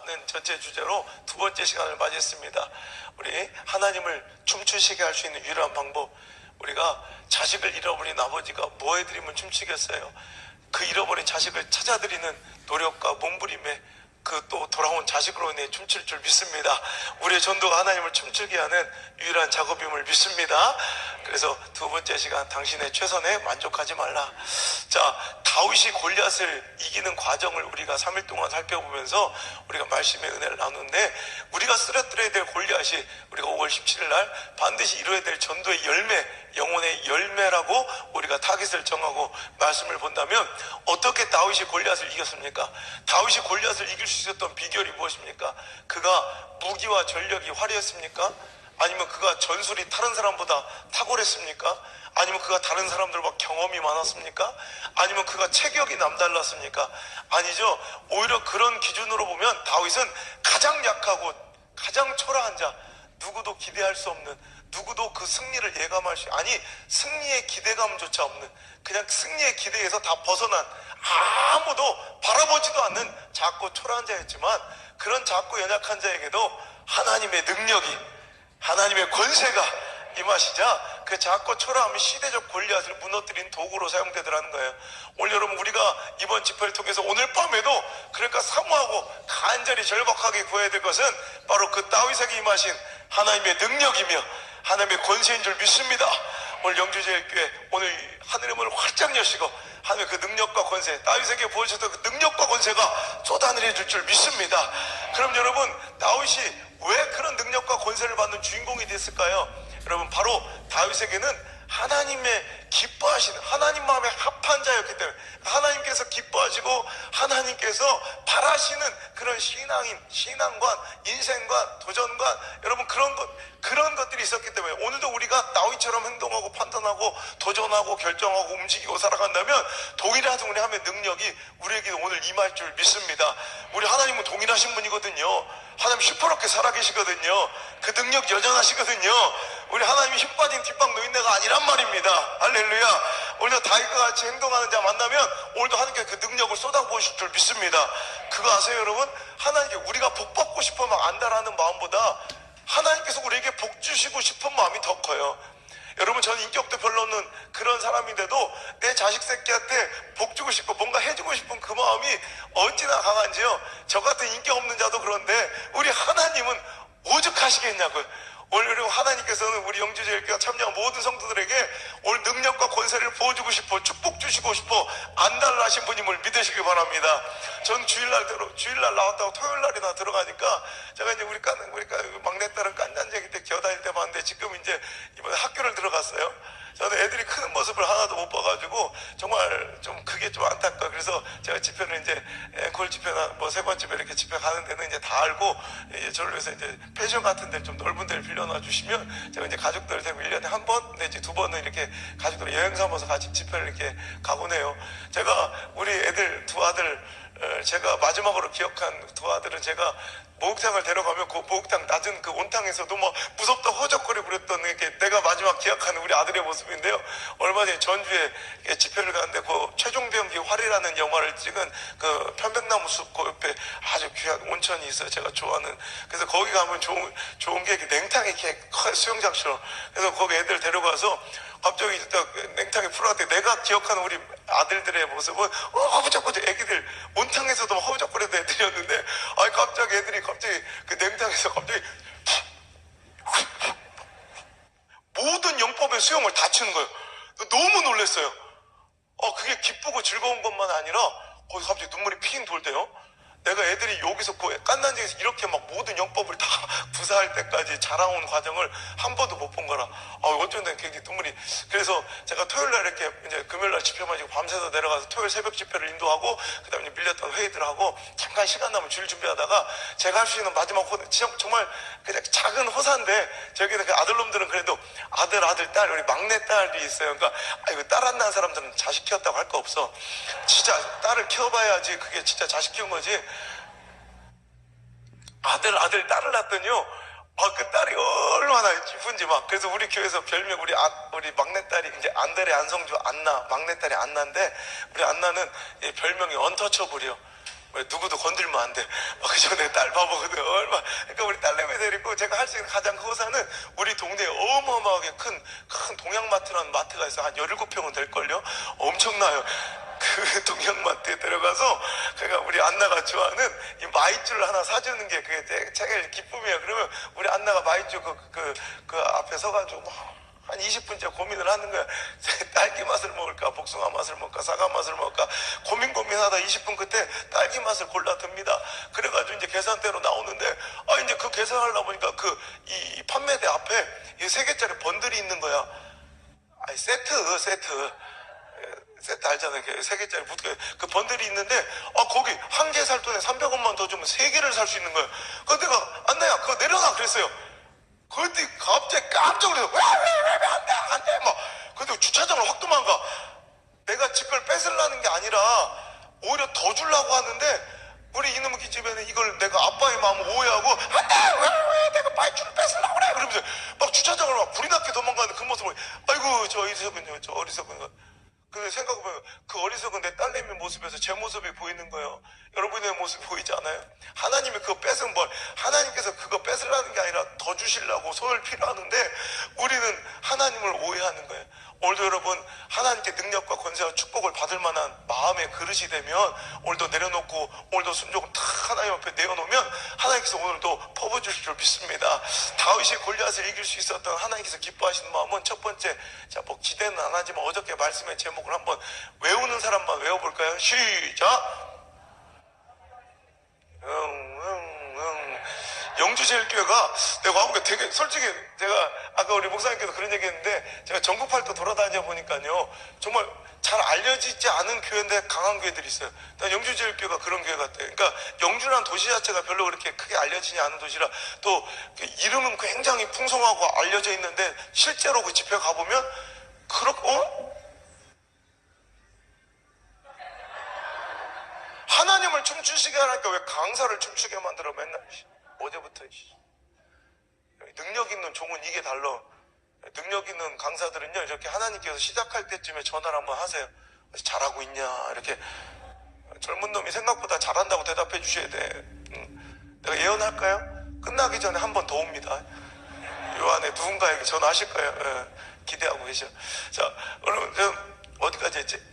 춤추다는 전체 주제로 두 번째 시간을 맞이했습니다. 우리 하나님을 춤추시게 할 수 있는 유일한 방법, 우리가 자식을 잃어버린 아버지가 뭐 해드리면 춤추겠어요? 그 잃어버린 자식을 찾아드리는 노력과 몸부림에 그 또 돌아온 자식으로 인해 춤출 줄 믿습니다. 우리의 전도가 하나님을 춤추게 하는 유일한 작업임을 믿습니다. 그래서 두 번째 시간, 당신의 최선에 만족하지 말라. 자, 다윗이 골리앗을 이기는 과정을 우리가 3일 동안 살펴보면서 우리가 말씀의 은혜를 나누는데, 우리가 쓰러뜨려야 될 골리앗이 우리가 5월 17일 날 반드시 이루어야 될 전도의 열매, 영혼의 열매라고 우리가 타깃을 정하고 말씀을 본다면, 어떻게 다윗이 골리앗을 이겼습니까? 다윗이 골리앗을 이길 수 있었던 비결이 무엇입니까? 그가 무기와 전력이 화려했습니까? 아니면 그가 전술이 다른 사람보다 탁월했습니까? 아니면 그가 다른 사람들과 경험이 많았습니까? 아니면 그가 체격이 남달랐습니까? 아니죠. 오히려 그런 기준으로 보면 다윗은 가장 약하고 가장 초라한 자, 누구도 기대할 수 없는, 누구도 그 승리를 예감할 수, 아니 승리의 기대감조차 없는, 그냥 승리의 기대에서 다 벗어난, 아무도 바라보지도 않는 작고 초라한 자였지만, 그런 작고 연약한 자에게도 하나님의 능력이, 하나님의 권세가 임하시자 그 작고 초라함이 시대적 골리앗을 무너뜨린 도구로 사용되더라는 거예요. 오늘 여러분, 우리가 이번 집회를 통해서 오늘 밤에도 그러니까 사모하고 간절히 절박하게 구해야 될 것은 바로 그 다윗에게 임하신 하나님의 능력이며 하나님의 권세인 줄 믿습니다. 오늘 영주제일교회 오늘 하늘의 문을 활짝 여시고 하나님의 그 능력과 권세, 다윗에게 보여주셨던 그 능력과 권세가 쏟아내려 줄 줄 믿습니다. 그럼 여러분, 다윗이 왜 그런 능력과 권세를 받는 주인공이 됐을까요? 여러분, 바로 다윗에게는 하나님의 기뻐하시는, 하나님 마음에 합한 자였기 때문에, 하나님께서 기뻐하시고 하나님께서 바라시는 그런 신앙관, 인생관, 도전관, 여러분 그런 것들이 있었기 때문에 오늘도 우리가 다윗처럼 행동하고 판단하고 도전하고 결정하고 움직이고 살아간다면 동일한 하나님의 능력이 우리에게 오늘 임할 줄 믿습니다. 우리 하나님은 동일하신 분이거든요. 하나님 시퍼렇게 살아계시거든요. 그 능력 여전하시거든요. 우리 하나님이 힘 빠진 뒷방 노인네가 아니란 말입니다. 할렐루야. 오늘도 다윗과 같이 행동하는 자 만나면 오늘도 하나님께 그 능력을 쏟아부으실 줄 믿습니다. 그거 아세요 여러분? 하나님께 우리가 복 받고 싶으면 안다라는 마음보다 하나님께서 우리에게 복 주시고 싶은 마음이 더 커요. 여러분, 저는 인격도 별로 없는 그런 사람인데도 내 자식 새끼한테 복 주고 싶고 뭔가 해주고 싶은 그 마음이 어찌나 강한지요. 저 같은 인격 없는 자도 그런데 우리 하나님은 오죽하시겠냐고요. 오늘 하나님께서는 우리 영주제일교회 참여한 모든 성도들에게 오늘 능력과 권세를 부어주고 싶어, 축복 주시고 싶어 안달나신 분임을 믿으시기 바랍니다. 전 주일날 나왔다고 토요일날이나 들어가니까 제가 이제 우리 막내딸은 깐난쟁이 때 기어다닐 때 봤는데 지금 이제 이번에 학교를 들어갔어요. 저는 애들이 크는 모습을 하나도 못 봐가지고 정말 좀 그게 좀 안타까워. 그래서 제가 집회를 이제 앵콜 집회나 뭐 세 번째 이렇게 집회 가는 데는 이제 다 알고, 이제 저를 위해서 이제 펜션 같은 데 좀 넓은 데를 빌려놔 주시면 제가 이제 가족들 데리고 1년에 한 번 내지 두 번은 이렇게 가족들 여행 삼아서 같이 집회를 이렇게 가곤 해요. 제가 우리 애들 두 아들, 제가 마지막으로 기억한 두 아들은 제가 목욕탕을 데려가면 그 목욕탕 낮은 그 온탕에서도 뭐 무섭다 허적거리고 그랬던 게 내가 마지막 기억하는 우리 아들의 모습인데요. 얼마 전에 전주에 집회를 가는데 그 최종병기 활이라는 영화를 찍은 그 편백나무 숲 그 옆에 아주 귀한 온천이 있어요. 제가 좋아하는. 그래서 거기 가면 좋은 게 냉탕이 이렇게 수영장처럼. 그래서 거기 애들 데려가서 갑자기 냉탕에 풀어갈 때 내가 기억하는 우리 아들들의 모습은 허우적거려 애기들 온탕에서도 허우적거리던 애들이었는데, 아니 갑자기 애들이 그 냉탕에서 갑자기 모든 영법의 수영을 다 치는 거예요. 너무 놀랐어요. 그게 기쁘고 즐거운 것만 아니라 거기 갑자기 눈물이 핑 돌 때요. 내가 애들이 여기서 그 깐난쟁이에서 이렇게 막 모든 영법을 다 구사할 때까지 자라온 과정을 한 번도 못 본 거라. 어쩐 데는 굉장히 눈물이. 그래서 제가 토요일날 이렇게 이제 금요일날 집회 마치고 밤새서 내려가서 토요일 새벽 집회를 인도하고, 그 다음에 밀렸던 회의들하고 잠깐 시간 나면 줄 준비하다가 제가 할 수 있는 마지막 정말 그냥 작은 호사인데, 저기는 그 아들놈들은 그래도 아들, 딸, 우리 막내 딸이 있어요. 그러니까 이거 딸 안 낳은 사람들은 자식 키웠다고 할 거 없어. 진짜 딸을 키워봐야지 그게 진짜 자식 키운 거지. 아들, 딸을 낳더니요. 그 딸이 얼마나 이쁜지 막. 그래서 우리 교회에서 별명 우리 막내딸이 이제 안달의 안성주 안나, 막내딸이 안나인데, 우리 안나는 별명이 언터처블이요. 누구도 건들면 안 돼. 그죠? 내 딸 가보거든. 얼마. 그러니까 우리 딸내미 데리고 제가 할 수 있는 가장 큰 호사는 우리 동네에 어마어마하게 큰 동양마트라는 마트가 있어. 한 17평은 될걸요? 엄청나요. 그 동양마트에 들어가서 제가 우리 안나가 좋아하는 이 마이쮸를 하나 사주는 게 그게 제일 기쁨이에요. 그러면 우리 안나가 마이쮸 그 앞에 서가지고 한 20분째 고민을 하는 거야. 딸기 맛을 먹을까, 복숭아 맛을 먹을까, 사과 맛을 먹을까, 고민하다 20분 끝에 딸기 맛을 골라 듭니다. 그래가지고 이제 계산대로 나오는데, 이제 그 계산하려고 보니까 이 판매대 앞에 이 3개짜리 번들이 있는 거야. 세트 알잖아요. 3개짜리 그 번들이 있는데, 거기 한 개 살 돈에 300원만 더 주면 3개를 살 수 있는 거야. 그래서 내가, 안나야, 그거 내려놔. 그랬어요. 그때 갑자기 깜짝 놀라서 안 돼 막. 근데 주차장을 확 도망가. 내가 지 걸 뺏으려는 게 아니라 오히려 더 주려고 하는데 우리 이놈의 기집애는 이걸 내가 아빠의 마음을 오해하고 안 돼! 왜 내가 마이쮸를 뺏으려고 그래! 그러면서 막 주차장을 막 불이 나게 도망가는 그 모습을 아이고 저 어리석은 근데 생각해보면 그 어리석은 내 딸내미 모습에서 제 모습이 보이는 거예요. 여러분의 모습이 보이지 않아요? 하나님이 그거 뺏은 하나님께서 그거 뺏으려는 게 아니라 더 주시려고 손을 필요하는데 우리는 하나님을 오해하는 거예요. 오늘도 여러분 하나님께 능력과 권세와 축복을 받을 만한 마음의 그릇이 되면 오늘도 내려놓고 오늘도 순종을 탁 하나님 앞에 내어놓으면 하나님께서 오늘도 퍼부어주실 줄 믿습니다. 다윗이 골리앗을 이길 수 있었던 하나님께서 기뻐하시는 마음은 첫 번째, 자, 기대는 안 하지만 어저께 말씀의 제목을 한번 외우는 사람만 외워볼까요? 시작! 영주제일교회가 내가 한국에 되게 솔직히 제가 아까 우리 목사님께서 그런 얘기 했는데 제가 전국 팔도 돌아다녀 보니까요 정말 잘 알려지지 않은 교회인데 강한 교회들이 있어요. 영주제일교회가 그런 교회 같아요. 그러니까 영주라는 도시 자체가 별로 그렇게 크게 알려지지 않은 도시라 또 이름은 굉장히 풍성하고 알려져 있는데 실제로 그 집회 가보면 하나님을 춤추시게 하니까 왜 강사를 춤추게 만들어 맨날 어제부터 능력 있는 종은 이게 달라. 능력 있는 강사들은요 이렇게 하나님께서 시작할 때쯤에 전화를 한번 하세요. 잘하고 있냐 이렇게 젊은 놈이 생각보다 잘한다고 대답해 주셔야 돼. 내가 예언할까요? 끝나기 전에 한 번 더 옵니다. 요 안에 누군가에게 전화하실 거예요. 기대하고 계셔. 자, 여러분 어디까지 했지?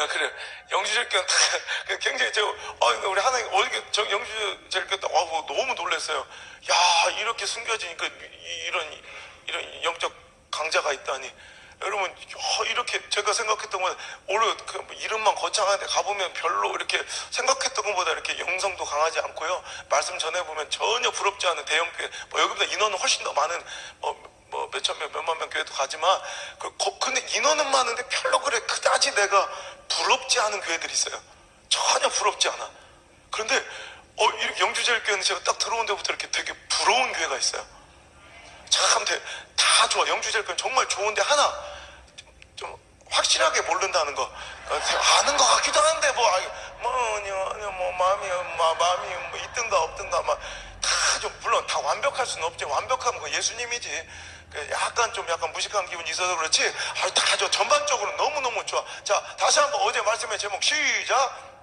그래. 영주제일교회 굉장히 우리 하나님 어저께 영주제일교회 너무 놀랐어요. 야, 이렇게 숨겨지니까 이런 영적 강자가 있다니. 여러분 이렇게 제가 생각했던 것보다 오히려 이름만 거창한데 가보면 별로 이렇게 생각했던 것보다 이렇게 영성도 강하지 않고요. 말씀 전해보면 전혀 부럽지 않은 대형교회 여기보다 인원은 훨씬 더 많은 몇천 명, 몇만 명 교회도 가지만 근데 인원은 많은데 별로 그다지 내가 부럽지 않은 교회들이 있어요. 전혀 부럽지 않아. 그런데 이렇게 영주제일교회는 제가 딱 들어온 데부터 이렇게 되게 부러운 교회가 있어요. 참 다 좋아. 영주제일교회는 정말 좋은데 하나 좀 확실하게 모른다는 거. 아는 것 같기도 한데 마음이 있든가 없든가 다 좀 물론 다 완벽할 수는 없지. 완벽하면 그 예수님이지. 약간 무식한 기분이 있어서 그렇지. 다 전반적으로 너무너무 좋아. 자, 다시 한번 어제 말씀의 제목 시작.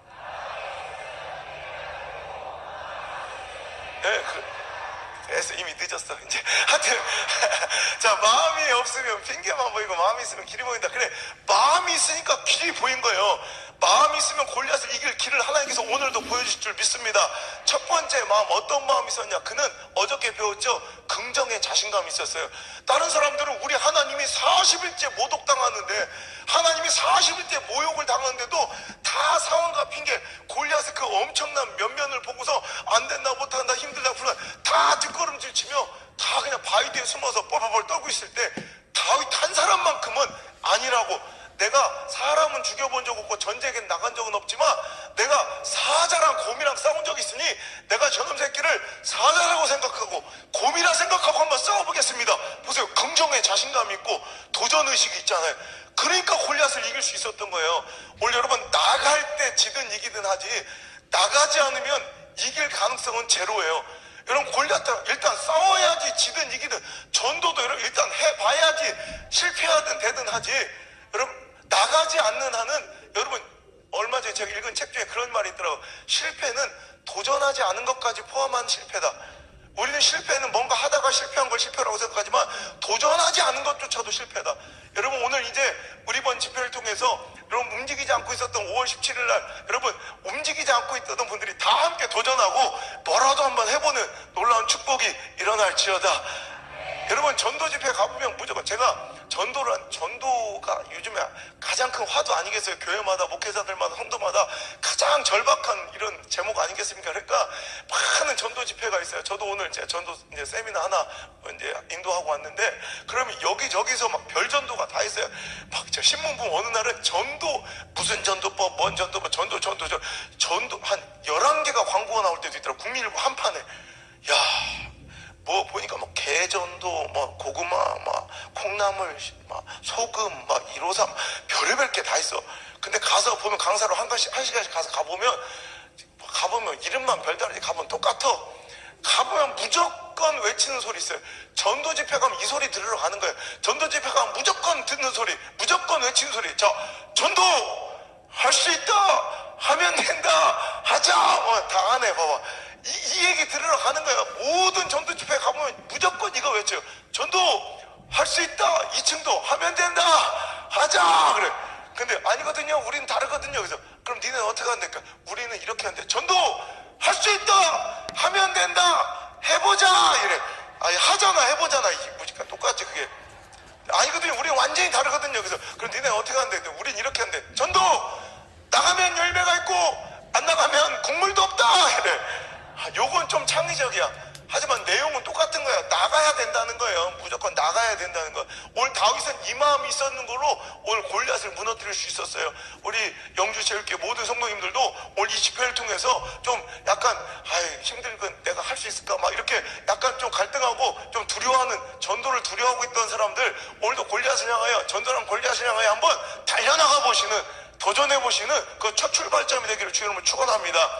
이미 늦었어 이제. 하여튼 자, 마음이 없으면 핑계만 보이고 마음이 있으면 길이 보인다. 그래, 마음이 있으니까 길이 보인 거예요. 마음이 있으면 골리앗을 이길 길을 하나님께서 오늘도 보여주실 줄 믿습니다. 첫 번째 마음, 어떤 마음이 있었냐? 그는 어저께 배웠죠. 긍정의 자신감이 있었어요. 다른 사람들은 우리 하나님이 40일째 모독당하는데, 하나님이 40일째 모욕을 당하는데도 다 상황과 핑계, 골리앗의 그 엄청난 면면을 보고서 안 된다, 못한다, 힘들다, 불안 다 뒷걸음질 치며 다 그냥 바위 뒤에 숨어서 뻘뻘뻘 떨고 있을 때 다윗 한 사람만큼은 아니라고. 내가 사람은 죽여본 적 없고 전쟁에 나간 적은 없지만 내가 사자랑 곰이랑 싸운 적이 있으니 내가 저놈 새끼를 사자라고 생각하고 곰이라 생각하고 한번 싸워보겠습니다. 보세요. 긍정의 자신감이 있고 도전의식이 있잖아요. 그러니까 골리앗을 이길 수 있었던 거예요. 오늘 여러분 나갈 때 지든 이기든 하지 나가지 않으면 이길 가능성은 제로예요. 여러분 골리앗은 일단 싸워야지 지든 이기든 전도도 여러분 일단 해봐야지 실패하든 되든 하지. 여러분 나가지 않는 한은 여러분 얼마 전에 제가 읽은 책 중에 그런 말이 있더라고요. 실패는 도전하지 않은 것까지 포함한 실패다. 우리는 실패는 뭔가 하다가 실패한 걸 실패라고 생각하지만 도전하지 않은 것조차도 실패다. 여러분 오늘 이제 우리 이번 집회를 통해서 여러분 움직이지 않고 있었던 5월 17일 날 여러분 움직이지 않고 있던 분들이 다 함께 도전하고 뭐라도 한번 해보는 놀라운 축복이 일어날지어다. 여러분 전도 집회 가보면 무조건 제가 전도가 요즘에 가장 큰 화두 아니겠어요? 교회마다 목회자들마다 성도마다 가장 절박한 이런 제목 아니겠습니까? 그러니까 많은 전도 집회가 있어요. 저도 오늘 제 전도 이제 세미나 하나 이제 인도하고 왔는데 그러면 여기저기서 막 별전도가 다 있어요. 막 저 신문 보면 어느 날은 전도 무슨 전도법 뭔 전도법 전도 한 11개가 광고가 나올 때도 있더라고. 국민일보 한판에. 야, 뭐 보니까 뭐 게전도 뭐 고구마 막 콩나물 막 소금 막 153 별의별 게 다 있어. 근데 가서 보면 강사로 한 시간씩 가서 가보면 이름만 별다르지 가보면 똑같아. 가보면 무조건 외치는 소리 있어요. 전도 집회 가면 이 소리 들으러 가는 거예요. 전도 집회 가면 무조건 듣는 소리, 무조건 외치는 소리. 자, 전도 할 수 있다, 하면 된다, 하자. 다 하네. 봐봐. 이 얘기 들으러 가는 거야. 모든 전도 집회 가보면 무조건 이거 외쳐요. 전도 할 수 있다, 2층도 하면 된다, 하자. 그래. 근데 아니거든요. 우리는 다르거든요. 그래서 그럼 니네는 어떻게 한다니까? 우리는 이렇게 한대. 전도 할 수 있다, 하면 된다, 해보자. 이래. 아니 하잖아, 해보잖아. 이 무지가 똑같지 그게. 아니거든요. 우리는 완전히 다르거든요. 그래서 그럼 니네는 어떻게 한대? 우리는 이렇게 한대. 전도 나가면 열매가 있고 안 나가면 국물도 없다. 이래. 요건 좀 창의적이야. 하지만 내용은 똑같은 거야. 나가야 된다는 거예요. 무조건 나가야 된다는 거. 오늘 다윗은 이 마음이 있었는 걸로 오늘 골리앗을 무너뜨릴 수 있었어요. 우리 영주체육회 모든 성도님들도 오늘 이 집회를 통해서 좀 약간 힘들건 내가 할 수 있을까 막 이렇게 약간 좀 갈등하고 좀 두려워하는 전도를 두려워하고 있던 사람들 오늘도 골리앗을 향하여 전도랑 골리앗을 향하여 한번 달려나가 보시는 도전해보시는 그 첫 출발점이 되기를 주의 이름으로 축원합니다.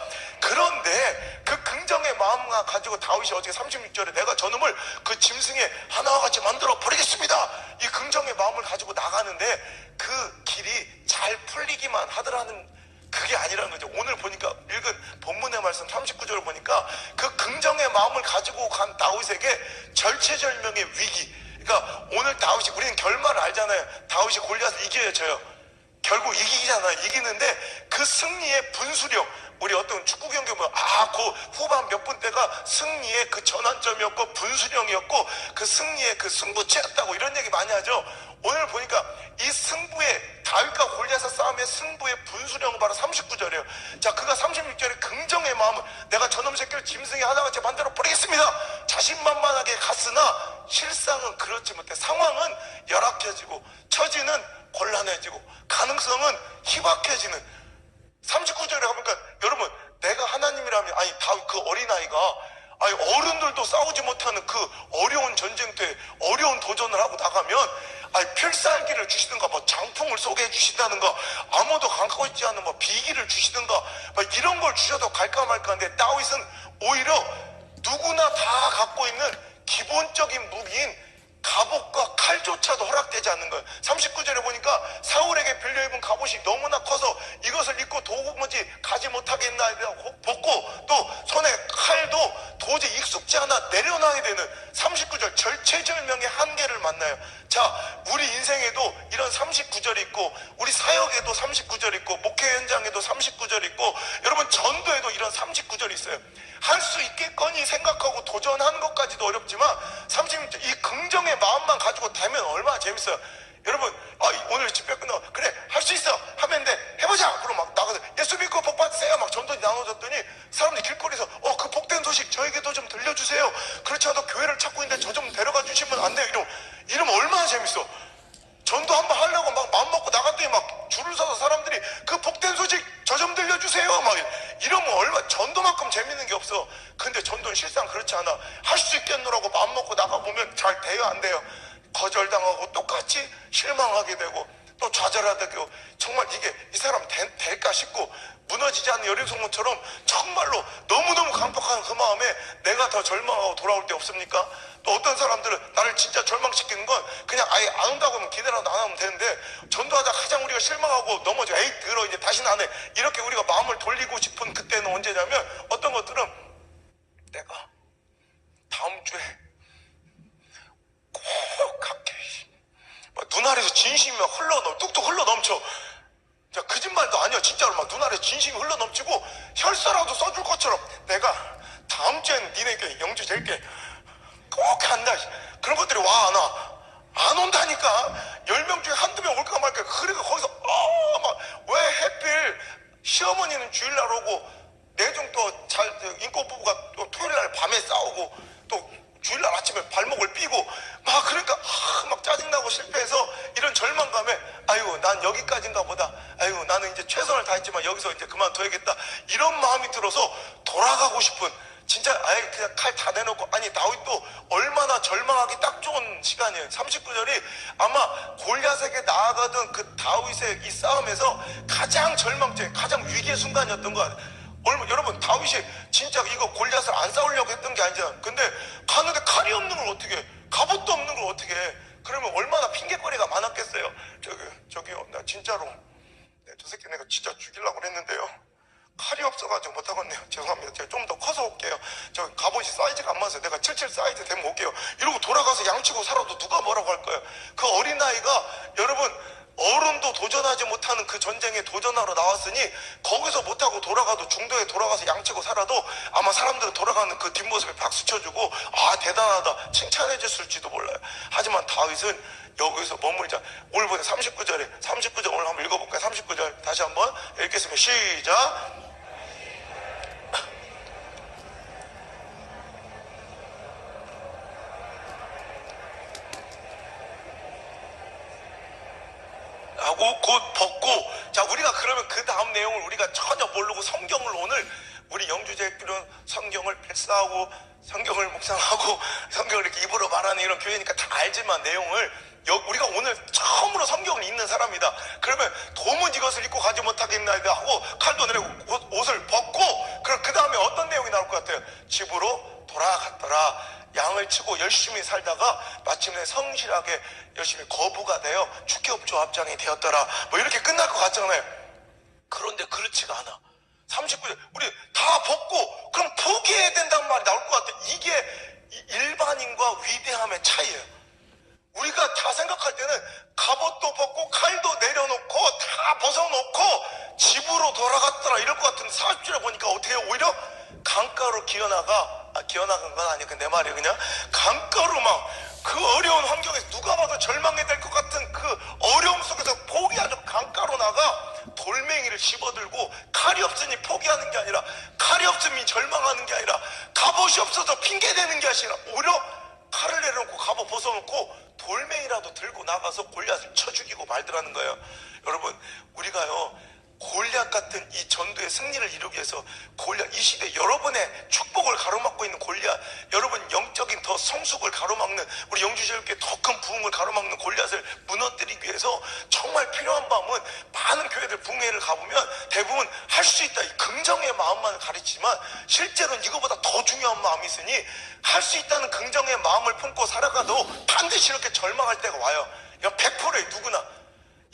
그런데 그 긍정의 마음을 가지고 다윗이 어떻게 36절에 내가 저놈을 그 짐승의 하나와 같이 만들어 버리겠습니다. 이 긍정의 마음을 가지고 나가는데 그 길이 잘 풀리기만 하더라는 그게 아니라는 거죠. 오늘 보니까 읽은 본문의 말씀 39절을 보니까 그 긍정의 마음을 가지고 간 다윗에게 절체절명의 위기. 그러니까 오늘 다윗이 우리는 결말을 알잖아요. 다윗이 골리앗을 이겨야 져요. 결국 이기잖아요. 이기는데 그 승리의 분수령, 우리 어떤 축구 경기 보면 그 후반 몇 분 때가 승리의 그 전환점이었고 분수령이었고 그 승리의 그 승부처였다고 이런 얘기 많이 하죠. 오늘 보니까 이 승부의 다윗과 골리앗의 싸움의 승부의 분수령은 바로 39절이에요. 자, 그가 36절에 긍정의 마음을 내가 저놈 새끼를 짐승이 하나같이 만들어 버리겠습니다. 자신만만하게 갔으나 실상은 그렇지 못해. 상황은 열악해지고 처지는 곤란해지고 가능성은 희박해지는 39절에 가보니까 여러분 내가 하나님이라면 다윗 그 어린아이가 어른들도 싸우지 못하는 그 어려운 전쟁터에 어려운 도전을 하고 나가면 필살기를 주시든가 뭐 장풍을 쏘게 해주신다든가 아무도 갖고 있지 않은 뭐 비기를 주시든가 이런 걸 주셔도 갈까 말까 하는데 다윗은 오히려 누구나 다 갖고 있는 기본적인 무기인 갑옷과 칼조차도 허락되지 않는 거예요. 39절에 보니까 사울에게 빌려 입은 갑옷이 너무나 커서 이것을 입고 도무지 가지 못하겠나 벗고 또 손에 칼도 도저히 익숙지 않아 내려놔야 되는 39절 절체절명의 한계를 만나요. 자, 우리 인생에도 이런 39절이 있고 우리 사역에도 39절이 있고 목회 현장에도 39절이 있고 여러분 전도에도 이런 39절이 있어요. 할 수 있겠거니 생각하고 도전하는 것까지도 어렵지만 36절 이 긍정의 마음만 가지고 되면 얼마나 재밌어요. 여러분 오늘 집회 끝나고 그래 할 수 있어 하면 돼 해보자. 그럼 막 나가서 예수 믿고 복 받으세요 막 전도지 나눠줬더니 사람들이 길거리에서 그 복된 소식 저에게도 좀 들려주세요. 그렇지 않아도 교회를 찾고 있는데 저 좀 데려가 주시면 안 돼요. 이러면 얼마나 재밌어. 전도 한번 하려고 막 마음 먹고 나갔더니 막 줄을 서서 사람들이 그 복된 소식 저 좀 들려주세요 막 이러면 얼마 전도만큼 재밌는 게 없어. 근데 전도는 실상 그렇지 않아. 할 수 있겠노라고 마음 먹고 나가보면 잘 돼요 안 돼요. 거절당하고 똑같이 실망하게 되고 또 좌절하게 되고 정말 이게 이 사람 될까 싶고 무너지지 않는 여리고성문처럼 정말로 너무너무 강력한 절망하는 그 마음에 내가 더 절망하고 돌아올 때 없습니까? 또 어떤 사람들은 나를 진짜 절망시키는 건 그냥 아예 안 온다고 하면 기대라도 안 하면 되는데, 전도하다 가장 우리가 실망하고 넘어져, 에이 들어 이제 다시는 안 해, 이렇게 우리가 마음을 돌리고 싶은 그때는 언제냐면, 어떤 것들은 내가 다음 주에 꼭 갈게, 눈알에서 진심이 막 뚝뚝 흘러 넘쳐. 자, 거짓말도 아니야. 진짜로 막 눈알에 진심이 흘러 넘치고 혈서라도 써줄 것처럼 내가 다음 주엔 니네께 영주 잴게 꼭 간다. 그런 것들이 와, 안 와? 안 온다니까. 10명 중에 한두 명 올까 말까. 그러니까 거기서 막 왜 하필 시어머니는 주일날 오고 내중 또 인권 부부가 또 토요일날 밤에 싸우고 또 주일날 아침에 발목을 삐고 막, 그러니까 막 짜증나고 실패해서 이런 절망감에 아이고 난 여기까지인가 보다, 아이고 나는 이제 최선을 다했지만 여기서 이제 그만둬야겠다, 이런 마음이 들어서 돌아가고 싶은, 진짜 아예 그냥 칼 다 내놓고. 아니 다윗도 얼마나 절망하기 딱 좋은 시간이에요. 39절이 아마 골리앗에게 나아가던 그 다윗의 이 싸움에서 가장 절망적, 가장 위기의 순간이었던 것 같아요. 여러분, 다윗이 진짜 이거 골리앗을 안 싸우려고 했던 게 아니잖아. 근데 가는데 칼이 없는 걸 어떻게 해? 갑옷도 없는 걸 어떻게 해? 그러면 얼마나 핑계거리가 많았겠어요. 저기요, 나 진짜로 저 새끼 내가 진짜 죽이려고 그랬는데요, 칼이 없어가지고 못하겠네요. 죄송합니다. 제가 좀 더 커서 올게요. 저 갑옷이 사이즈가 안 맞아서 내가 77 사이즈 되면 올게요. 이러고 돌아가서 양치고 살아도 누가 뭐라고 할 거예요. 그 어린아이가, 여러분, 어른도 도전하지 못하는 그 전쟁에 도전하러 나왔으니 거기서 못하고 돌아가도 중도에 돌아가서 양치고 살아도 아마 사람들은 돌아가는 그 뒷모습에 박수 쳐주고 아 대단하다 칭찬해 줬을지도 몰라요. 하지만 다윗은 여기서 머물자. 오늘 보세요. 39절 오늘 한번 읽어볼까요? 39절 다시 한번 읽겠습니다. 시작. 하고 곧 벗고. 자, 우리가 그러면 그 다음 내용을 우리가 전혀 모르고 성경을 오늘 우리 영주제끼리는 성경을 필사하고 성경을 묵상하고 성경을 이렇게 입으로 말하는 이런 교회니까 다 알지만 내용을 우리가 오늘 처음으로 성경을 읽는 사람이다. 그러면 도무지 이것을 읽고 가지 못하겠나이다 하고 칼도 내리고 옷을 벗고, 그럼 그 다음에 어떤 내용이 나올 것 같아요? 집으로 돌아갔더라. 양을 치고 열심히 살다가 마침내 성실하게 열심히 거부가 되어 축협조합장이 되었더라. 뭐 이렇게 끝날 것 같잖아요. 그런데 그렇지가 않아. 39절 우리 다 벗고 그럼 포기해야 된다는 말이 나올 것 같아. 이게 일반인과 위대함의 차이예요. 우리가 다 생각할 때는 갑옷도 벗고 칼도 내려놓고 다 벗어놓고 집으로 돌아갔더라 이럴 것 같은데 40절에 보니까 어떻게 해요? 오히려 강가로 기어나간 건 아니고 내 말이 그냥 강가로 막 그 어려운 환경에서 누가 봐도 절망이 될 것 같은 그 어려움 속에서 포기하죠. 강가로 나가 돌멩이를 씹어들고, 칼이 없으니 포기하는 게 아니라, 칼이 없으니 절망하는 게 아니라, 갑옷이 없어서 핑계대는 게 아니라 오히려 칼을 내려놓고 갑옷 벗어놓고 돌멩이라도 들고 나가서 골리앗을 쳐 죽이고 말더라는 거예요. 여러분, 우리가요 골리앗 같은 이 전도의 승리를 이루기 위해서 골리앗, 이 시대 여러분의 축복을 가로막고 있는 골리앗, 여러분 영적인 더 성숙을 가로막는, 우리 영주제일교회 더 큰 부흥을 가로막는 골리앗을 무너뜨리기 위해서 정말 필요한 마음은, 많은 교회들 북미를 가보면 대부분 할 수 있다 이 긍정의 마음만 가르치지만 실제로는 이거보다 더 중요한 마음이 있으니, 할 수 있다는 긍정의 마음을 품고 살아가도 반드시 이렇게 절망할 때가 와요. 이건 100%예요. 누구나.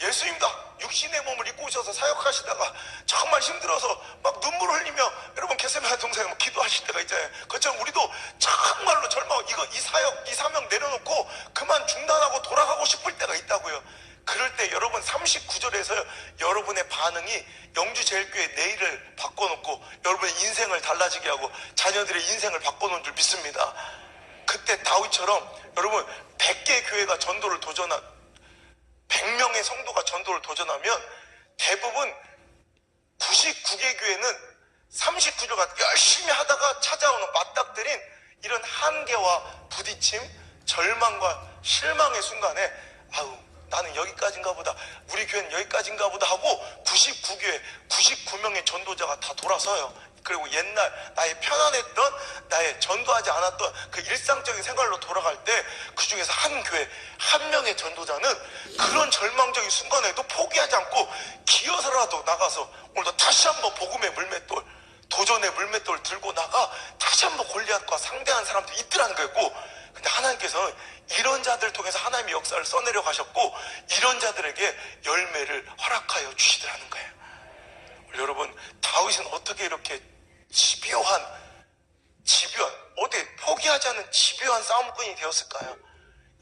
예수님도 육신의 몸을 입고 오셔서 사역하시다가 정말 힘들어서 막 눈물 흘리며 여러분 겟세마네 동산에 막 기도하실 때가 있잖아요. 그것처럼 우리도 정말로 절망하고 이 사역, 이 사명 내려놓고 그만 중단하고 돌아가고 싶을 때가 있다고요. 그럴 때 여러분 39절에서 여러분의 반응이 영주제일교회 내일을 바꿔놓고 여러분의 인생을 달라지게 하고 자녀들의 인생을 바꿔놓은 줄 믿습니다. 그때 다윗처럼 여러분 100개의 교회가 전도를 100명의 성도가 전도를 도전하면 대부분 99개 교회는 39절과 열심히 하다가 찾아오는 맞닥뜨린 이런 한계와 부딪힘, 절망과 실망의 순간에 아우 나는 여기까지인가 보다, 우리 교회는 여기까지인가 보다 하고 99교회 99명의 전도자가 다 돌아서요. 그리고 옛날 나의 편안했던, 나의 전도하지 않았던 그 일상적인 생활로 돌아갈 때 그 중에서 한 교회 한 명의 전도자는 그런 절망적인 순간에도 포기하지 않고 기어서라도 나가서 오늘도 다시 한번 복음의 물맷돌, 도전의 물맷돌 들고 나가 다시 전부 골리앗과 상대한 사람들이 있더라는 거였고, 근데 하나님께서는 이런 자들을 통해서 하나님의 역사를 써내려 가셨고 이런 자들에게 열매를 허락하여 주시더라는 거예요. 여러분, 다윗은 어떻게 이렇게 집요한 어떻게 포기하지 않는 집요한 싸움꾼이 되었을까요?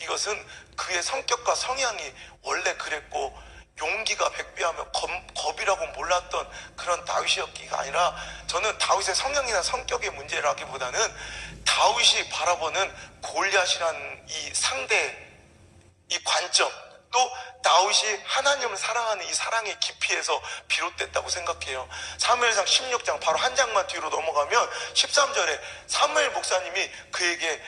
이것은 그의 성격과 성향이 원래 그랬고 용기가 백배하며 겁이라고 몰랐던 그런 다윗이었기가 아니라, 저는 다윗의 성향이나 성격의 문제라기보다는 다윗이 바라보는 골리앗이라는 이 상대, 이 관점, 또 다윗이 하나님을 사랑하는 이 사랑의 깊이에서 비롯됐다고 생각해요. 사무엘상 16장 바로 한 장만 뒤로 넘어가면 13절에 사무엘 목사님이 그에게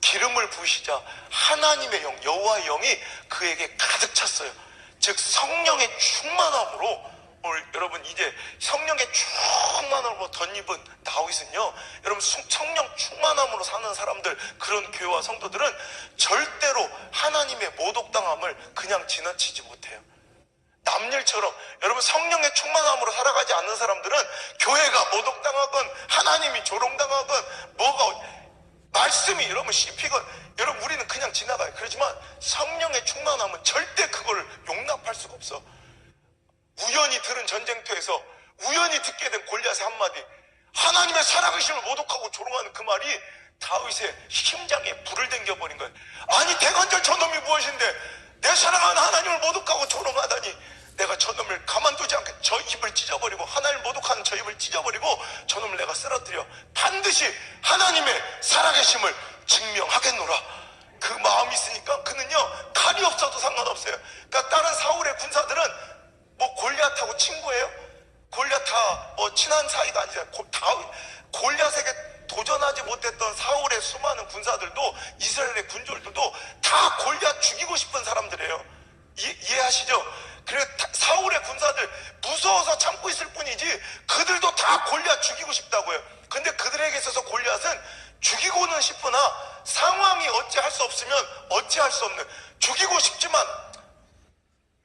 기름을 부으시자 하나님의 영, 여호와의 영이 그에게 가득 찼어요. 즉 성령의 충만함으로, 여러분 이제 성령의 충만함으로 덧입은 다윗은요, 여러분 성령 충만함으로 사는 사람들, 그런 교회와 성도들은 절대로 하나님의 모독당함을 그냥 지나치지 못해요. 남일처럼 여러분 성령의 충만함으로 살아가지 않는 사람들은 교회가 모독당하건 하나님이 조롱당하건 뭐가 말씀이 여러분 씹히건 여러분 우리는 그냥 지나가요. 그렇지만 성령의 충만함은 절대 그걸 용납할 수가 없어. 우연히 들은 전쟁터에서 우연히 듣게 된 골리앗의 한마디, 하나님의 살아계심을 모독하고 조롱하는 그 말이 다윗의 심장에 불을 댕겨버린 거예요. 아니 대관절 저놈이 무엇인데 내 사랑하는 하나님을 모독하고 조롱하다니, 내가 저놈을 가만두지 않게 저 입을 찢어버리고, 하나님을 모독하는 저 입을 찢어버리고 저놈을 내가 쓰러뜨려 반드시 하나님의 살아계심을 증명하겠노라. 그 마음이 있으니까 그는요 칼이 없어도 상관없어요. 그러니까 다른 사울의 군사들은 뭐 골리앗하고 친구예요? 골리앗하 뭐 친한 사이가 아니라 골리앗에게 도전하지 못했던 사울의 수많은 군사들도, 이스라엘의 군졸들도 다 골리앗 죽이고 싶은 사람들이에요. 이해하시죠? 그래서 사울의 군사들 무서워서 참고 있을 뿐이지 그들도 다 골리앗 죽이고 싶다고요. 근데 그들에게 있어서 골리앗은 죽이고는 싶으나 상황이 어찌할 수 없으면 어찌할 수 없는, 죽이고 싶지만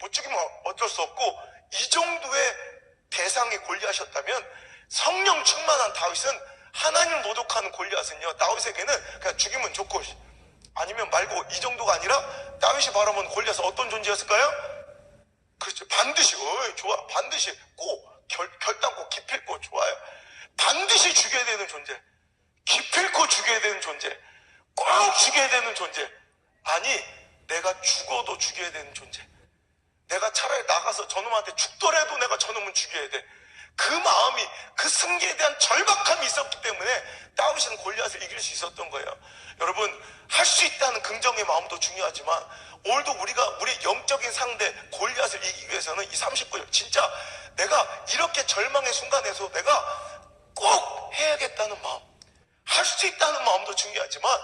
못 죽이면 어쩔 수 없고, 이 정도의 대상이 골리앗이었다면 성령 충만한 다윗은, 하나님을 모독하는 골리앗은요 다윗에게는 그냥 죽이면 좋고 아니면 말고 이 정도가 아니라, 다윗이 바라보는 골리앗은 어떤 존재였을까요? 그렇죠. 반드시 좋아, 반드시 꼭 결단코 기필코 좋아요. 반드시 죽여야 되는 존재, 기필코 죽여야 되는 존재, 꼭 죽여야 되는 존재, 아니 내가 죽어도 죽여야 되는 존재, 내가 차라리 나가서 저놈한테 죽더라도 내가 저놈은 죽여야 돼. 그 마음이, 그 승리에 대한 절박함이 있었기 때문에 다윗은 골리앗을 이길 수 있었던 거예요. 여러분, 할 수 있다는 긍정의 마음도 중요하지만 오늘도 우리 영적인 상대 골리앗을 이기기 위해서는 이 39절, 진짜 내가 이렇게 절망의 순간에서 내가 꼭 해야겠다는 마음, 할 수 있다는 마음도 중요하지만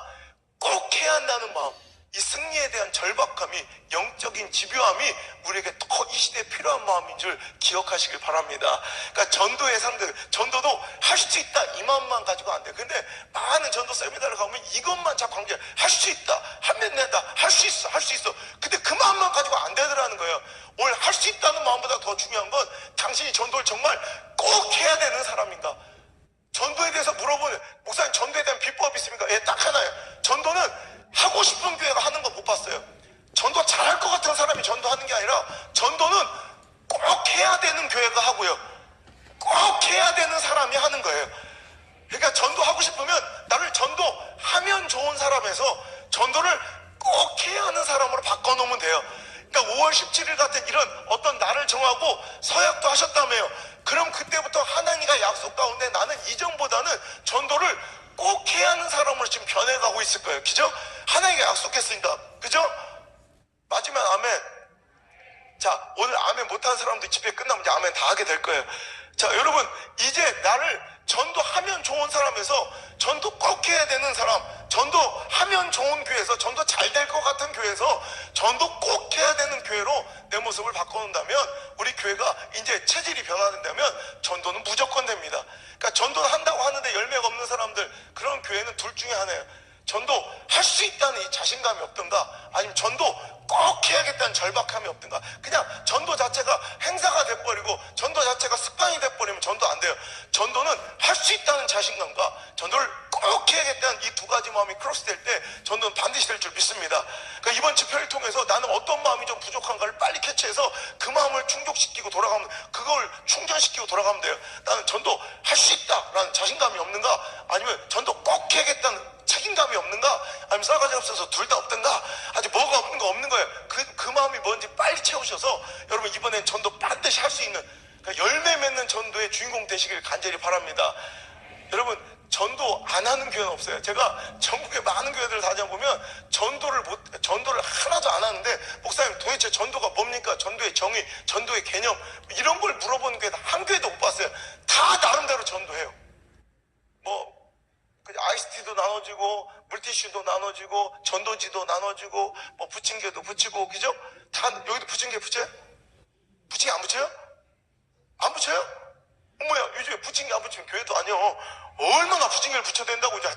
꼭 해야 한다는 마음, 이 승리에 대한 절박함이, 영적인 집요함이 우리에게 더 이 시대에 필요한 마음인 줄 기억하시길 바랍니다. 그러니까 전도의 상들, 전도도 할 수 있다 이 마음만 가지고 안 돼. 근데 많은 전도 세미나를 가면 이것만 자꾸 강조해. 할 수 있다, 하면 된다, 할 수 있어, 할 수 있어. 근데 그 마음만 가지고 안 되더라는 거예요. 오늘 할 수 있다는 마음보다 더 중요한 건 당신이 전도를 정말 꼭 해야 되는 사람인가. 전도에 대해서 물어보는, 목사님 전도에 대한 비법이 있습니까? 예, 딱 하나예요. 전도는 하고 싶은 교회가 하는 거 못 봤어요. 전도 잘할 것 같은 사람이 전도하는 게 아니라, 전도는 꼭 해야 되는 교회가 하고요, 꼭 해야 되는 사람이 하는 거예요. 그러니까 전도하고 싶으면 나를 전도하면 좋은 사람에서 전도를 꼭 해야 하는 사람으로 바꿔놓으면 돼요. 그러니까 5월 17일 같은 이런 어떤 날을 정하고 서약도 하셨다며요. 그럼 그때부터 하나님과 약속 가운데 나는 이전보다는 전도를 꼭 해야 하는 사람으로 지금 변해가고 있을 거예요. 그죠? 하나님께 약속했으니까. 그죠? 맞으면 아멘. 자, 오늘 아멘 못하는 사람들 집회 끝나면 이제 아멘 다 하게 될 거예요. 자, 여러분, 이제 나를 전도하면 좋은 사람에서 전도 꼭 해야 되는 사람, 전도하면 좋은 교회에서, 전도 잘 될 것 같은 교회에서 전도 꼭 해야 되는 교회로 내 모습을 바꿔놓는다면, 우리 교회가 이제 체질이 변화된다면 전도는 무조건 됩니다. 그러니까 전도를 한다고 하는데 열매가 없는 사람들, 그런 교회는 둘 중에 하나예요. 전도 할 수 있다는 이 자신감이 없든가, 아니면 전도 꼭 해야겠다는 절박함이 없든가. 그냥 전도 자체가 행사가 돼버리고 전도 자체가 습관이 돼버리면 전도 안 돼요. 전도는 할 수 있다는 자신감과 전도를 꼭 해야겠다는 이 두 가지 마음이 크로스될 때 전도는 반드시 될 줄 믿습니다. 그러니까 이번 집회를 통해서 나는 어떤 마음이 좀 부족한가를 빨리 캐치해서 그 마음을 충족시키고 돌아가면, 그걸 충전시키고 돌아가면 돼요. 나는 전도 할 수 있다라는 자신감이 없는가, 아니면 전도 꼭 해야겠다는 책임감이 없는가, 아니면 싸가지 없어서 둘 다 없든가, 아직 뭐가 없는 거예요. 그 마음이 뭔지 빨리 채우셔서 여러분 이번엔 전도 반드시 할 수 있는, 그러니까 열매 맺는 전도의 주인공 되시길 간절히 바랍니다. 여러분, 전도 안 하는 교회는 없어요. 제가 전국의 많은 교회들을 다녀보면 전도를 하나도 안 하는데, 목사님 도대체 전도가 뭡니까? 전도의 정의, 전도의 개념, 이런 걸 물어보는 교회 한 교회도 못 봤어요. 다 나름대로 전도해요. 뭐 아이스티도 나눠지고, 물티슈도 나눠지고, 전도지도 나눠지고, 뭐 부침개도 붙이고, 그죠? 다 여기도 부침개 붙여요? 부침개 안 붙여요? 안 붙여요? 어머야, 요즘에 부침개 안 붙이면 교회도 아니요. 얼마나 부침개를 붙여야 된다고. 이제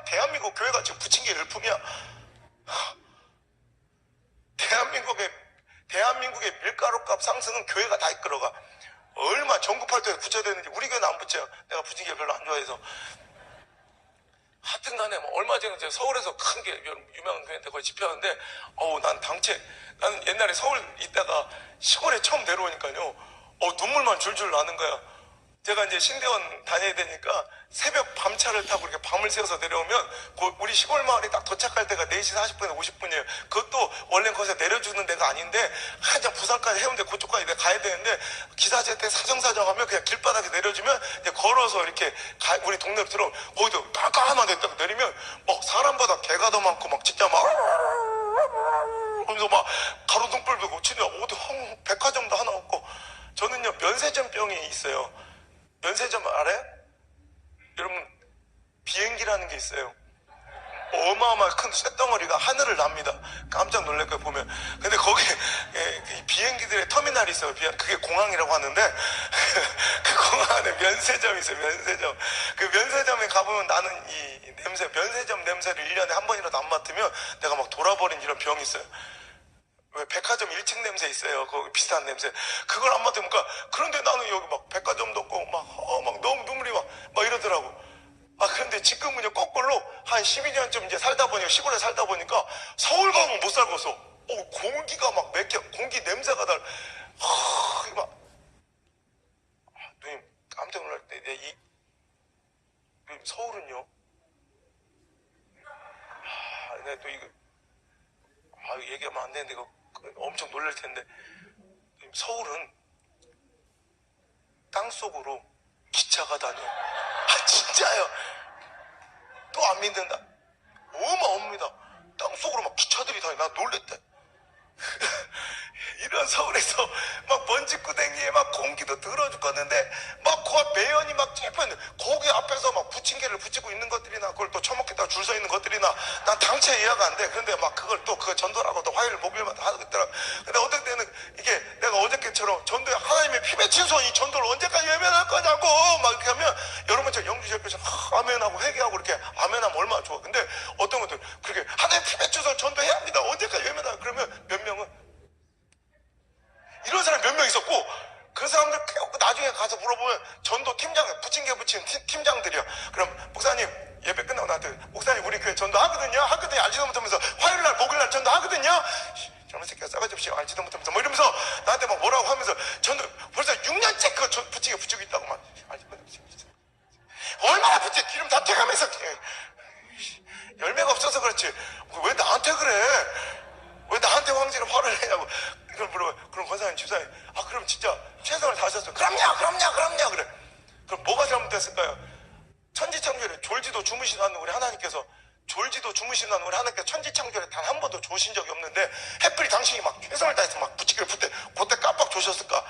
대한민국 교회가 지금 부침개 열풍이야. 대한민국의 밀가루값 상승은 교회가 다 이끌어가. 얼마 전국할 때 붙여야 되는지 우리 교회는 안 붙여요. 내가 부침개 별로 안 좋아해서. 하여튼 간에 뭐 얼마 전에 제가 서울에서 큰 게 유명한 교회인데 거기 집회하는데, 나는 옛날에 서울 있다가 시골에 처음 내려오니까요, 눈물만 줄줄 나는 거야. 제가 이제 신대원 다녀야 되니까 새벽 밤차를 타고 이렇게 밤을 새워서 내려오면 우리 시골 마을에 딱 도착할 때가 4시 40분에 50분이에요. 그것도 원래 거기서 내려주는 데가 아닌데, 한참 부산까지 해운대 그쪽까지 내가 가야 되는데, 기사제때 사정하면 그냥 길바닥에 내려주면 이제 걸어서 이렇게 우리 동네로 들어오면, 거기도 깜깜한 데 딱 내리면 막 사람보다 개가 더 많고, 막 진짜 막 하면서 막 가로등불 들고, 진짜 어디 백화점도 하나 없고. 저는요, 면세점병이 있어요. 면세점 알아요? 여러분, 비행기라는 게 있어요. 어마어마한 큰 쇳덩어리가 하늘을 납니다. 깜짝 놀랄 거예요, 보면. 근데 거기에 비행기들의 터미널이 있어요. 그게 공항이라고 하는데, 그 공항 안에 면세점이 있어요, 면세점. 그 면세점에 가보면 나는 이 냄새, 면세점 냄새를 1년에 한 번이라도 안 맡으면 내가 막 돌아버린 이런 병이 있어요. 왜 백화점 1층 냄새 있어요. 거기 비슷한 냄새. 그걸 안 맡으니까, 그런데 나는 여기 막 백화점도 없고 막 너무 눈물이 막 이러더라고. 그런데 지금은요, 거꾸로 한 12년쯤 이제 시골에 살다 보니까 서울 가면 못 살겠어. 공기가 막 맥혀. 공기 냄새가 누님 깜짝 놀랄 때, 누님 서울은요, 내가 또 이거 얘기하면 안 되는데, 이거 엄청 놀랄 텐데, 서울은 땅속으로 기차가 다녀. 진짜요. 또 안 믿는다. 어마어마합니다. 땅속으로 막 기차들이 다녀. 나 놀랬대. 이런 서울에서 막 먼지구덩이에 막 공기도 더러 죽겠는데, 막 그 매연이 막 쬐면 거기 앞에서 막 부침개를 붙이고 있는 것들이나, 그걸 또 처먹겠다고 줄 서 있는 것들이나, 난 당체 이해가 안 돼. 그런데 막 그걸 또 전도라고 또 화요일 목요일마다 하더라. 근데 어떤 때는 이게 내가 어저께처럼 전도에 하나님의 피 맺힌 손이 전도를 언제까지 외면할 거냐고 막 이렇게 하면, 여러분처럼 영주 옆에서 아멘하고 회개하고 이렇게 아멘하면 얼마나 좋아. 근데 어떤 것들 그렇게 하나님 피 맺힌 손 전도해야 합니다, 언제까지 외면할, 그러면 몇 명은 이런 사람 몇 명 있었고, 그 사람들 나중에 가서 물어보면 전도 팀장, 부침개 붙이는 팀장들이요. 그럼 목사님 예배 끝나고 나한테, 목사님 우리 교회 전도 하거든요 알지도 못하면서, 화요일날 목요일날 전도 하거든요. 저런 새끼가 싸가지 없이 알지도 못하면서 뭐 이러면서 나한테 막 뭐라고 하면서, 전도 벌써 6년째 그 부침개 붙이고 있다고 막 알지도 못하면서. 얼마나 붙여, 기름 다 튀어가면서. 열매가 없어서 그렇지 왜 나한테 그래, 왜 나한테 황제를 화를 내냐고. 그럼 물어봐요. 그럼 권사님, 집사님, 그럼 진짜 최선을 다하셨어요? 그럼요 그래. 그럼 뭐가 잘못됐을까요? 천지창조에 졸지도 주무시는 우리 하나님께서, 천지창조에 단 한 번도 조신 적이 없는데, 하필 당신이 막 최선을 다해서 막 부치기를 붙대 그때 깜빡 조셨을까?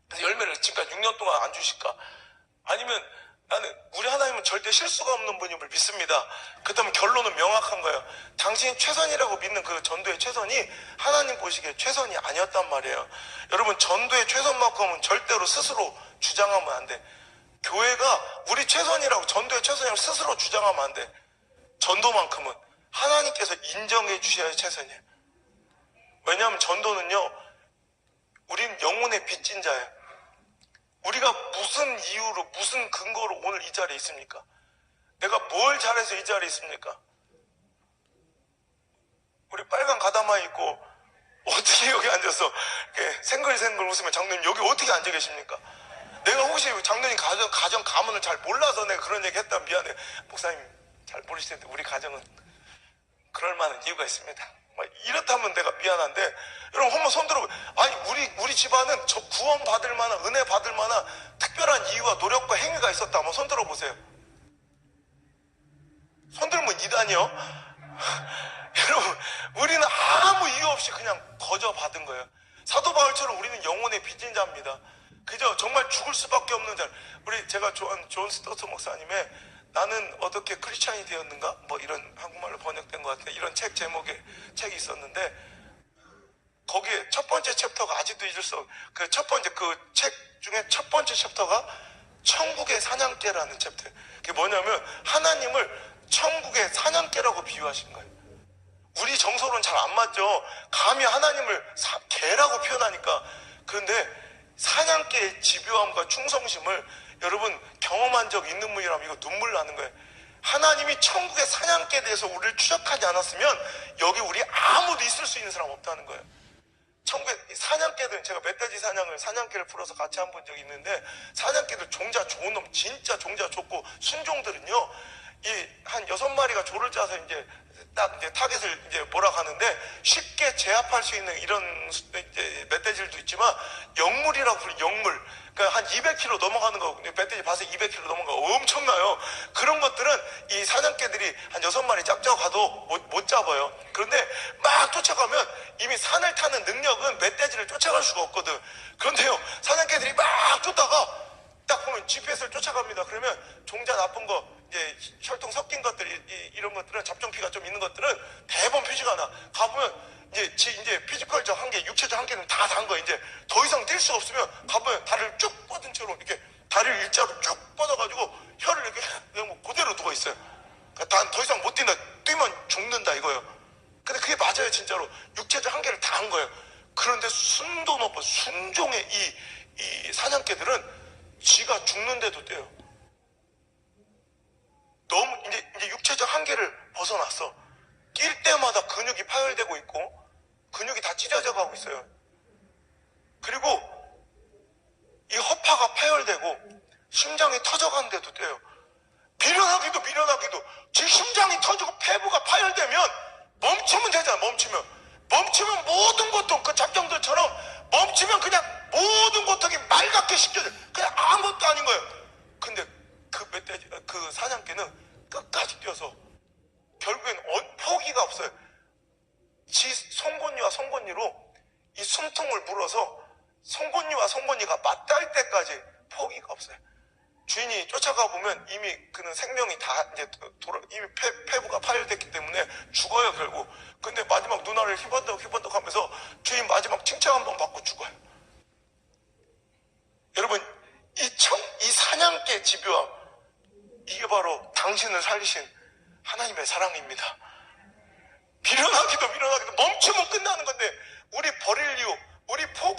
그래서 열매를 지금까지 6년 동안 안 주실까? 아니면 나는 우리 하나님은 절대 실수가 없는 분임을 믿습니다. 그렇다면 결론은 명확한 거예요. 당신이 최선이라고 믿는 그 전도의 최선이 하나님 보시기에 최선이 아니었단 말이에요. 여러분, 전도의 최선만큼은 절대로 스스로 주장하면 안 돼. 교회가 우리 최선이라고, 전도의 최선이라고 스스로 주장하면 안 돼. 전도만큼은 하나님께서 인정해 주셔야 최선이에요. 왜냐하면 전도는요, 우린 영혼의 빚진 자예요. 우리가 무슨 이유로, 무슨 근거로 오늘 이 자리에 있습니까? 내가 뭘 잘해서 이 자리에 있습니까? 우리 빨간 가다마 입고 어떻게 여기 앉아서 생글생글 웃으면 장로님 여기 어떻게 앉아 계십니까? 내가 혹시 장로님 가정 가문을 잘 몰라서 내가 그런 얘기 했다면 미안해. 목사님 잘 모르실 텐데 우리 가정은 그럴 만한 이유가 있습니다. 이렇다면 내가 미안한데, 여러분 한번 손 들어보세요. 아니 우리 집안은 저 구원 받을 만한, 은혜 받을 만한 특별한 이유와 노력과 행위가 있었다. 한번 손 들어보세요. 손 들면 이단이요. 여러분, 우리는 아무 이유 없이 그냥 거저 받은 거예요. 사도 바울처럼 우리는 영혼의 빚진 자입니다. 그저 정말 죽을 수밖에 없는 자. 제가 좋아하는 존 스토트 목사님의 나는 어떻게 크리스찬이 되었는가? 뭐 이런 한국말로 번역된 것 같아요. 이런 책 제목의 책이 있었는데, 거기에 첫 번째 챕터가 아직도 잊을 수 없어요. 그 첫 번째, 그 책 중에 첫 번째 챕터가 천국의 사냥개라는 챕터예요. 그게 뭐냐면 하나님을 천국의 사냥개라고 비유하신 거예요. 우리 정서로는 잘 안 맞죠. 감히 하나님을 개라고 표현하니까. 그런데 사냥개의 집요함과 충성심을 여러분 경험한 적 있는 분이라면 이거 눈물 나는 거예요. 하나님이 천국의 사냥개에 대해서 우리를 추적하지 않았으면 여기 우리 아무도 있을 수 있는 사람 없다는 거예요. 천국의 사냥개들은, 제가 멧돼지 사냥개를 풀어서 같이 한 본 적이 있는데, 사냥개들 종자 좋은 놈, 진짜 종자 좋고 순종들은요, 한 6마리가 조를 짜서 이제 타겟을 이제 몰아가는데 쉽게 제압할 수 있는 이런 이제 멧돼지들도 있지만, 영물이라고 부르는 영물, 그러니까 한 200kg 넘어가는 거, 멧돼지 밭에 200kg 넘어가는 거 엄청나요. 그런 것들은 이 사냥개들이 한 6마리 짝짝 가도 못 잡아요. 그런데 막 쫓아가면 이미 산을 타는 능력은 멧돼지를 쫓아갈 수가 없거든. 그런데요, 사냥개들이 막 쫓다가 딱 보면 GPS를 쫓아갑니다. 그러면 종자 나쁜 거, 이제 혈통 섞인 것들, 이런 것들은 잡종피가 좀 있는 것들은 대부분 표시가 나. 가보면 이제 피지컬적 한계, 육체적 한계는 다 단 거야. 이제 더 이상 뛸 수가 없으면 가보면 다리를 쭉 뻗은 채로 이렇게 다리를 일자로 쭉 뻗어가지고 혀를 이렇게 그냥 그대로 누워 있어요. 그러니까 더 이상 못 뛴다. 뛰면 죽는다 이거예요. 근데 그게 맞아요, 진짜로. 육체적 한계를 다 한 거예요. 그런데 순도 높은 순종의 이 사냥개들은 지가 죽는데도 떼요. 너무 이제 육체적 한계를 벗어났어. 뛸 때마다 근육이 파열되고 있고 근육이 다 찢어져 가고 있어요. 그리고 이 허파가 파열되고 심장이 터져가는데도 떼요. 밀어나기도 제 심장이 터지고 폐부가 파열되면 멈추면 되잖아. 멈추면 모든 고통, 그 잡정들처럼 멈추면 그냥 모든 고통이 맑게 씻겨져. 그냥 아무것도 아닌 거예요. 근데 그 사냥개는 끝까지 뛰어서 결국엔 포기가 없어요. 지 송곳니와 송곳니로 이 숨통을 물어서 송곳니와 송곳니가 맞닿을 때까지 포기가 없어요. 주인이 쫓아가 보면 이미 그는 생명이 다 이제 이미 폐부가 파열됐기 때문에 죽어요, 결국. 근데 마지막 눈알을 휘번덕 하면서 주인 마지막 칭찬 한번 받고 죽어요. 여러분, 이 사냥개 집요함, 이게 바로 당신을 살리신 하나님의 사랑입니다. 밀어나기도 멈추면 끝나는 건데, 우리 버릴 이유, 우리 포기